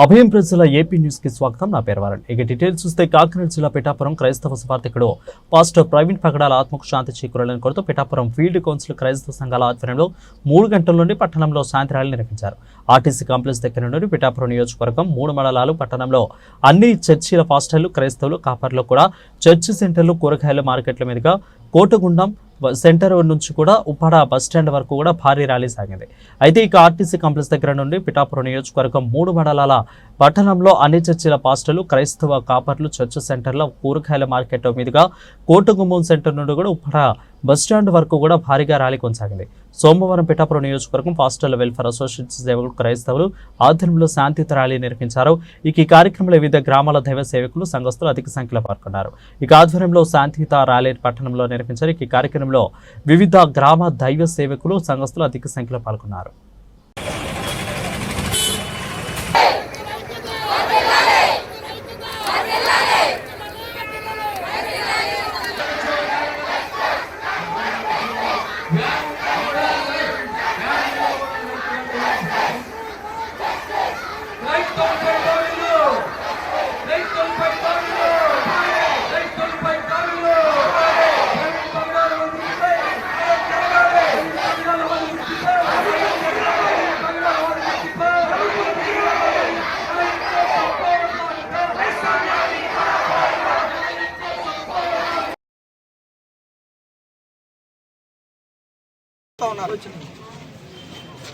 అభయం ప్రజల AP news కి స్వాగతం. నా పేరు వరుణ్. ఇక డీటెయిల్స్ చూస్తే కాకినాడ జిల్లా పిఠాపురం క్రైస్తవ సువార్థికుడు పాస్టర్ ప్రవీణ్ పగడాల ఆత్మకు శాంతి చేకూరాలని కోరుతూ పిఠాపురం ఫీల్డ్ కౌన్సిల్ క్రైస్తవ సంఘాల ఆధ్వర్యంలో 3 గంటల నుండి పట్టణంలో శాంతి ర్యాలీ నిర్వహించారు. ఆర్టీసీ కాంప్లెక్స్ దగ్గర నుండి పిఠాపురం నియోజకవర్గం 3 మండలాలు పట్టణంలో అన్ని చర్చిల పాస్టర్లు క్రైస్తవులు కాపర్లు కూడా చర్చి సెంటర్లు కూరగాయల మార్కెట్ల మీదుగా కోటగుండం సెంటర్ నుంచి కూడా ఉప్పాడ బస్టాండ్ వరకు కూడా భారీ ర్యాలీ సాగింది. అయితే ఇక ఆర్టీసీ కాంప్లెక్స్ దగ్గర నుండి పిఠాపురం నియోజకవర్గం 3 మండలాల పట్టణంలో అన్ని చర్చిల పాస్టర్లు క్రైస్తవ కాపర్లు చర్చ్ సెంటర్ల కూరగాయల మార్కెట్ మీదుగా కోటగుంబం సెంటర్ నుండి కూడా ఉప్పాడ బస్టాండ్ వరకు కూడా భారీగా ర్యాలీ కొనసాగింది. సోమవారం పిఠాపురం నియోజకవర్గం పాస్టర్ల వెల్ఫేర్ అసోసియేషన్ సేవకులు క్రైస్తవులు ఆధ్వర్యంలో శాంతియుత ర్యాలీ నిర్వహించారు. ఈ కార్యక్రమంలో వివిధ గ్రామాల దైవ సేవకులు సంఘస్థులు అధిక సంఖ్యలో పాల్గొన్నారు. ఈ ఆధ్వర్యంలో శాంతియుత ర్యాలీ పట్టణంలో నిర్వహించారు. ఈ కార్యక్రమంలో వివిధ గ్రామ దైవ సేవకులు సంఘస్థులు అధిక సంఖ్యలో పాల్గొన్నారు.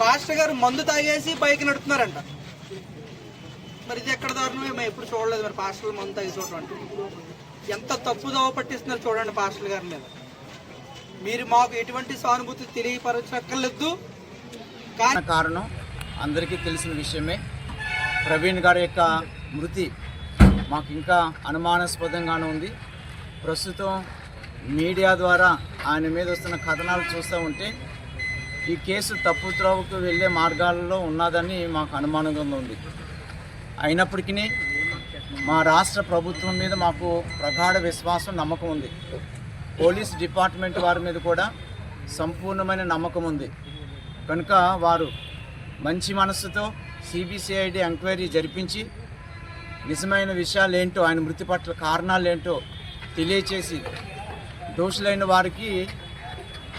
పాస్టర్ గారు మందు తాగేసి పైకి నడుతున్నారంట. మరి ఇది ఎక్కడ దారుణమే, మేము ఎప్పుడు చూడలేదు. మరి పాస్టర్లు మందు తాగి చూడండి, ఎంత తప్పుదోవ పట్టిస్తున్నారు చూడండి పాస్టర్ గారి మీద. మీరు మాకు ఎటువంటి సానుభూతి తెలియపరచక్కర్లేదు. కారణం అందరికీ తెలిసిన విషయమే. ప్రవీణ్ గారి యొక్క మృతి మాకు ఇంకా అనుమానాస్పదంగానే ఉంది. ప్రస్తుతం మీడియా ద్వారా ఆయన మీద వస్తున్న కథనాలు చూస్తూ ఉంటే ఈ కేసు తప్పుత్రోవకు వెళ్ళే మార్గాలలో ఉన్నదని మాకు అనుమానంగా ఉంది. అయినప్పటికీ మా రాష్ట్ర ప్రభుత్వం మీద మాకు ప్రగాఢ విశ్వాసం, నమ్మకం ఉంది. పోలీస్ డిపార్ట్మెంట్ వారి మీద కూడా సంపూర్ణమైన నమ్మకం ఉంది. కనుక వారు మంచి మనస్సుతో సిబిసిఐడి ఎంక్వైరీ జరిపించి నిజమైన విషయాలు ఏంటో, ఆయన మృతి పట్ల కారణాలు ఏంటో తెలియచేసి దోషులైన వారికి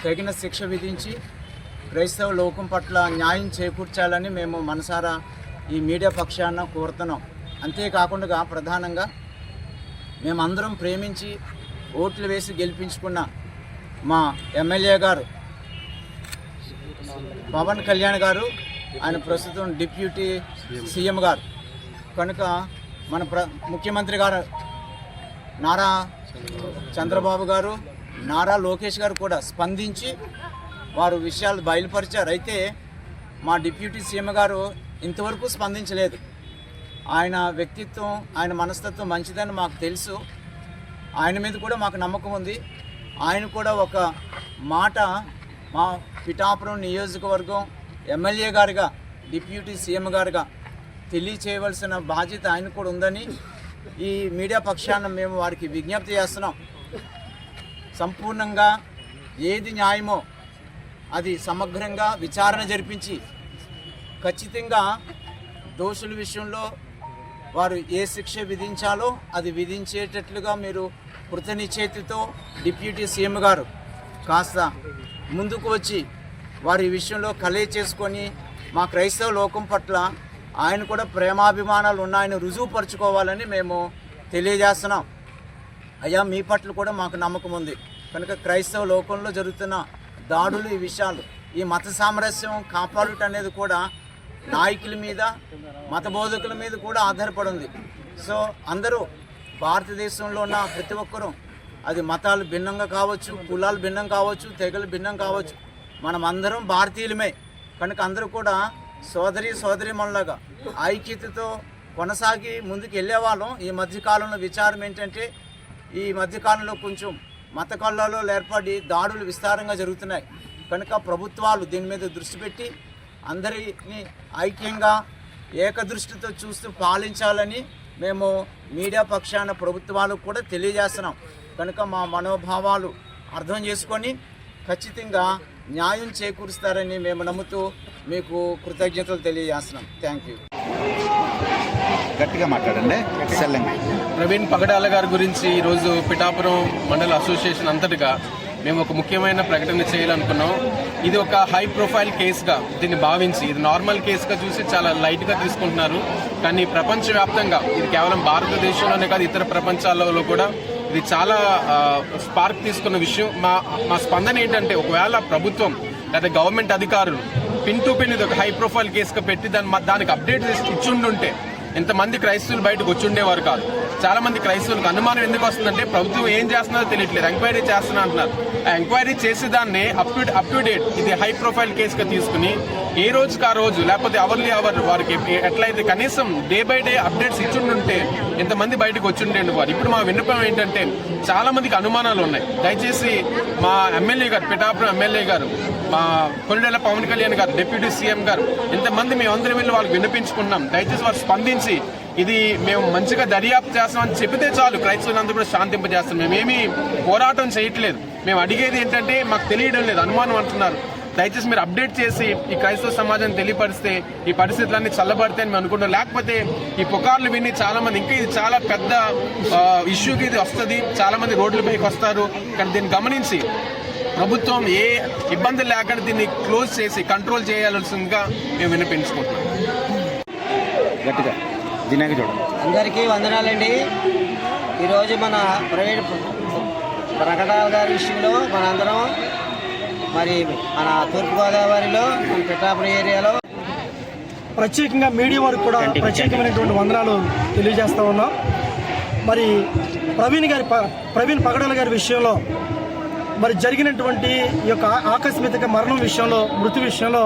తగిన శిక్ష విధించి క్రైస్తవ లోకం పట్ల న్యాయం చేకూర్చాలని మేము మనసారా ఈ మీడియా పక్షాన కోరుతున్నాం. అంతేకాకుండా ప్రధానంగా మేమందరం ప్రేమించి ఓట్లు వేసి గెలిపించుకున్న మా ఎమ్మెల్యే గారు పవన్ కళ్యాణ్ గారు, ఆయన ప్రస్తుతం డిప్యూటీ సీఎం గారు. కనుక మన ముఖ్యమంత్రి గారు నారా చంద్రబాబు గారు, నారా లోకేష్ గారు కూడా స్పందించి వారు విషయాలు బయలుపరిచారు. అయితే మా డిప్యూటీ సీఎం గారు ఇంతవరకు స్పందించలేదు. ఆయన వ్యక్తిత్వం, ఆయన మనస్తత్వం మంచిదని మాకు తెలుసు. ఆయన మీద కూడా మాకు నమ్మకం ఉంది. ఆయన కూడా ఒక మాట మా పిఠాపురం నియోజకవర్గం ఎమ్మెల్యే గారుగా, డిప్యూటీ సీఎం గారుగా తెలియచేయవలసిన బాధ్యత ఆయన కూడా ఉందని ఈ మీడియా పక్షాన మేము వారికి విజ్ఞప్తి చేస్తున్నాం. సంపూర్ణంగా ఏది న్యాయమో అది సమగ్రంగా విచారణ జరిపించి ఖచ్చితంగా దోషుల విషయంలో వారు ఏ శిక్ష విధించాలో అది విధించేటట్లుగా మీరు కృతనిశ్చయితతో డిప్యూటీ సీఎం గారు కాస్త ముందుకు వచ్చి వారి విషయంలో కలయి చేసుకొని మా క్రైస్తవ లోకం పట్ల ఆయన కూడా ప్రేమాభిమానాలు ఉన్నాయని రుజువుపరుచుకోవాలని మేము తెలియజేస్తున్నాం. అయ్యా, మీ పట్ల కూడా మాకు నమ్మకం ఉంది. కనుక క్రైస్తవ లోకంలో జరుగుతున్న దాడులు, ఈ విషయాలు, ఈ మత సామరస్యం కాపాడుట అనేది కూడా నాయకుల మీద, మత బోధకుల మీద కూడా ఆధారపడి ఉంది. సో అందరూ భారతదేశంలో ఉన్న ప్రతి ఒక్కరూ, అది మతాలు భిన్నంగా కావచ్చు, కులాలు భిన్నం కావచ్చు, తెగలు భిన్నం కావచ్చు, మనం అందరం భారతీయులమే. కనుక అందరూ కూడా సోదరీమణులాగా ఐక్యతతో కొనసాగి ముందుకు వెళ్ళేవాళ్ళం. ఈ మధ్యకాలంలో విచారం ఏంటంటే, ఈ మధ్యకాలంలో కొంచెం మత కళ్ళలో ఏర్పడి దాడులు విస్తారంగా జరుగుతున్నాయి. కనుక ప్రభుత్వాలు దీని మీద దృష్టి పెట్టి అందరినీ ఐక్యంగా ఏకదృష్టితో చూస్తూ పాలించాలని మేము మీడియా పక్షాన ప్రభుత్వాలకు కూడా తెలియజేస్తున్నాం. కనుక మా మనోభావాలు అర్థం చేసుకొని ఖచ్చితంగా న్యాయం చేకూరుస్తారని మేము నమ్ముతూ మీకు కృతజ్ఞతలు తెలియజేస్తున్నాం. Thank you. గట్టిగా మాట్లాడండి. సెల్లంగా ప్రవీణ్ పగడాల గారి గురించి ఈరోజు పిఠాపురం మండల అసోసియేషన్ అంతటిగా మేము ఒక ముఖ్యమైన ప్రకటన చేయాలనుకున్నాం. ఇది ఒక హై ప్రొఫైల్ కేసుగా దీన్ని భావించి, ఇది నార్మల్ కేసుగా చూసి చాలా లైట్గా తీసుకుంటున్నారు. కానీ ప్రపంచవ్యాప్తంగా ఇది కేవలం భారతదేశంలోనే కాదు, ఇతర ప్రపంచాలలో కూడా ఇది చాలా స్పార్క్ తీసుకున్న విషయం. మా స్పందన ఏంటంటే, ఒకవేళ ప్రభుత్వం లేదా గవర్నమెంట్ అధికారులు పిన్ టు పిన్ ఇది ఒక హై ప్రొఫైల్ కేసుగా పెట్టి దానికి అప్డేట్ ఇచ్చుండుంటే ఇంతమంది క్రైస్తవులు బయటకు వచ్చుండేవారు కాదు. చాలా మంది క్రైస్తవులకు అనుమానం ఎందుకు వస్తుందంటే, ప్రభుత్వం ఏం చేస్తుందో తెలియట్లేదు, ఎంక్వైరీ చేస్తున్నా అంటున్నారు. ఆ ఎంక్వైరీ చేసేదాన్ని అప్ టు డేట్ ఇది హై ప్రొఫైల్ కేసుగా తీసుకుని ఏ రోజుకి ఆ రోజు, లేకపోతే అవర్లీ అవర్ వారికి ఎట్లయితే కనీసం డే బై డే అప్డేట్స్ ఇచ్చుండుంటే ఇంతమంది బయటకు వచ్చుండేందు వారు. ఇప్పుడు మా విన్నపం ఏంటంటే, చాలా మందికి అనుమానాలు ఉన్నాయి. దయచేసి మా ఎమ్మెల్యే గారు, పిఠాపురం ఎమ్మెల్యే గారు, మా కొల్లేళ్ల పవన్ కళ్యాణ్ గారు, డిప్యూటీ సీఎం గారు, ఇంతమంది మేమందరం వెళ్ళి వాళ్ళకి విన్నపించుకున్నాం. దయచేసి వారు స్పందించి ఇది మేము మంచిగా దర్యాప్తు చేస్తామని చెబితే చాలు, క్రైస్తవులందరూ కూడా శాంతింపజేస్తాం. మేమేమీ పోరాటం చేయట్లేదు. మేము అడిగేది ఏంటంటే, మాకు తెలియడం లేదు, అనుమానం అంటున్నారు. దయచేసి మీరు అప్డేట్ చేసి ఈ క్రైస్తవ సమాజాన్ని తెలియపరిస్తే ఈ పరిస్థితులన్నీ చల్లబడతాయని మేము అనుకుంటాం. లేకపోతే ఈ పుకార్లు విని చాలా మంది, ఇంకా ఇది చాలా పెద్ద ఇష్యూకి ఇది వస్తుంది, చాలా మంది రోడ్లపైకి వస్తారు. కానీ దీన్ని గమనించి ప్రభుత్వం ఏ ఇబ్బంది లేకుండా దీన్ని క్లోజ్ చేసి కంట్రోల్ చేయాల్సిందిగా మేము వినిపించుకుంటున్నాం. గట్టిగా దీనికి చూడండి. అందరికీ వందనాలండి. ఈరోజు మన ప్రైవేట్ ప్రకటన గారి విషయంలో మనందరం మరి మన తూర్పుగోదావరిలో మన పిఠాపురం ఏరియాలో ప్రత్యేకంగా మీడియా వారికి కూడా ప్రత్యేకమైనటువంటి వందనాలు తెలియజేస్తా ఉన్నాం. మరి ప్రవీణ్ పగడాల గారి విషయంలో మరి జరిగినటువంటి ఈ యొక్క ఆకస్మిక మరణం విషయంలో, మృతి విషయంలో